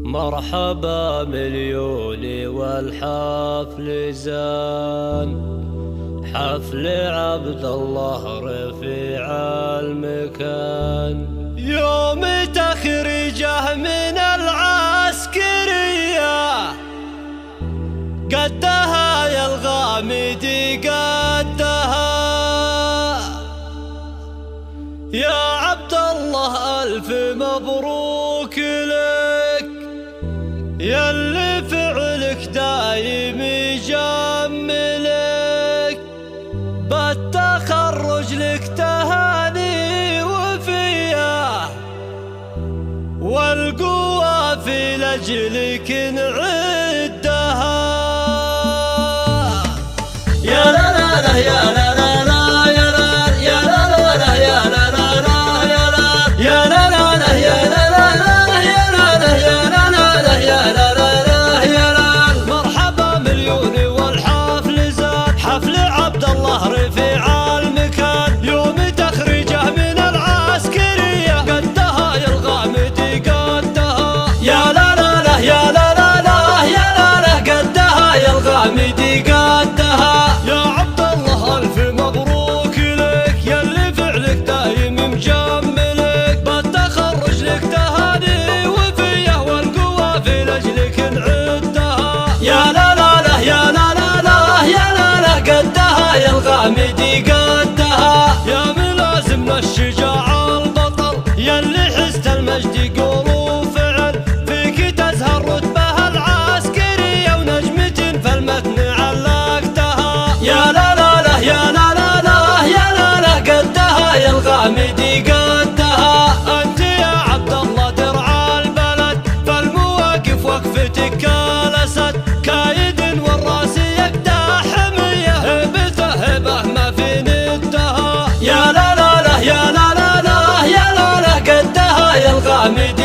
مرحبا مليوني والحفل زان، حفل عبد الله رفيع المكان، يوم تخرجه من العسكرية قدها يا الغامدي قدها يا عبد الله، ألف مبروك لك ياللي فعلك دايم يجملك، بالتخرج لك تهاني وفيه والقوة في لجلك نعدها. يا لا لا لا يا لا لا لا يا لا يا لا لا لا يا لا لا لا يا لا يا لا لا لا يا لا لا لا يا لا لا يا لا لا لا يا لا لا لا يا لا. مرحبا مليوني والحفل زاد، حفل عبد الله رفيع المكان، يوم تخرجه من العسكرية قدها يا الغامدي قدها يا لا لا لا يا لا لا لا يا لا لا قدها يا الغامدي قدها يا عبد الله، ألف مبروك لك ياللي فعلك دايم مجملك، بالتخرج لك تهاني وفيه والقوة في لجلك نعدها يا لا لا لا يا لا لا لا يا لا لا قدها يا الغامدي قدها يا ملازمنا الشجاع البطل ياللي حزت المجد قول وفعل، فيك تزهر رتبه العسكرية ونجمة في المتن علقتها يا لا لا لا يا لا لا لا يا لا لا قدها يا الغامدي قدها. أنت يا عبد الله درع البلد، فالمواقف وقفتك كالأسد، كايد والراس يقدح حمية، هبته هبه ما في ندها يا لا لا لا يا لا لا لا يا لا لا قدها يا الغامدي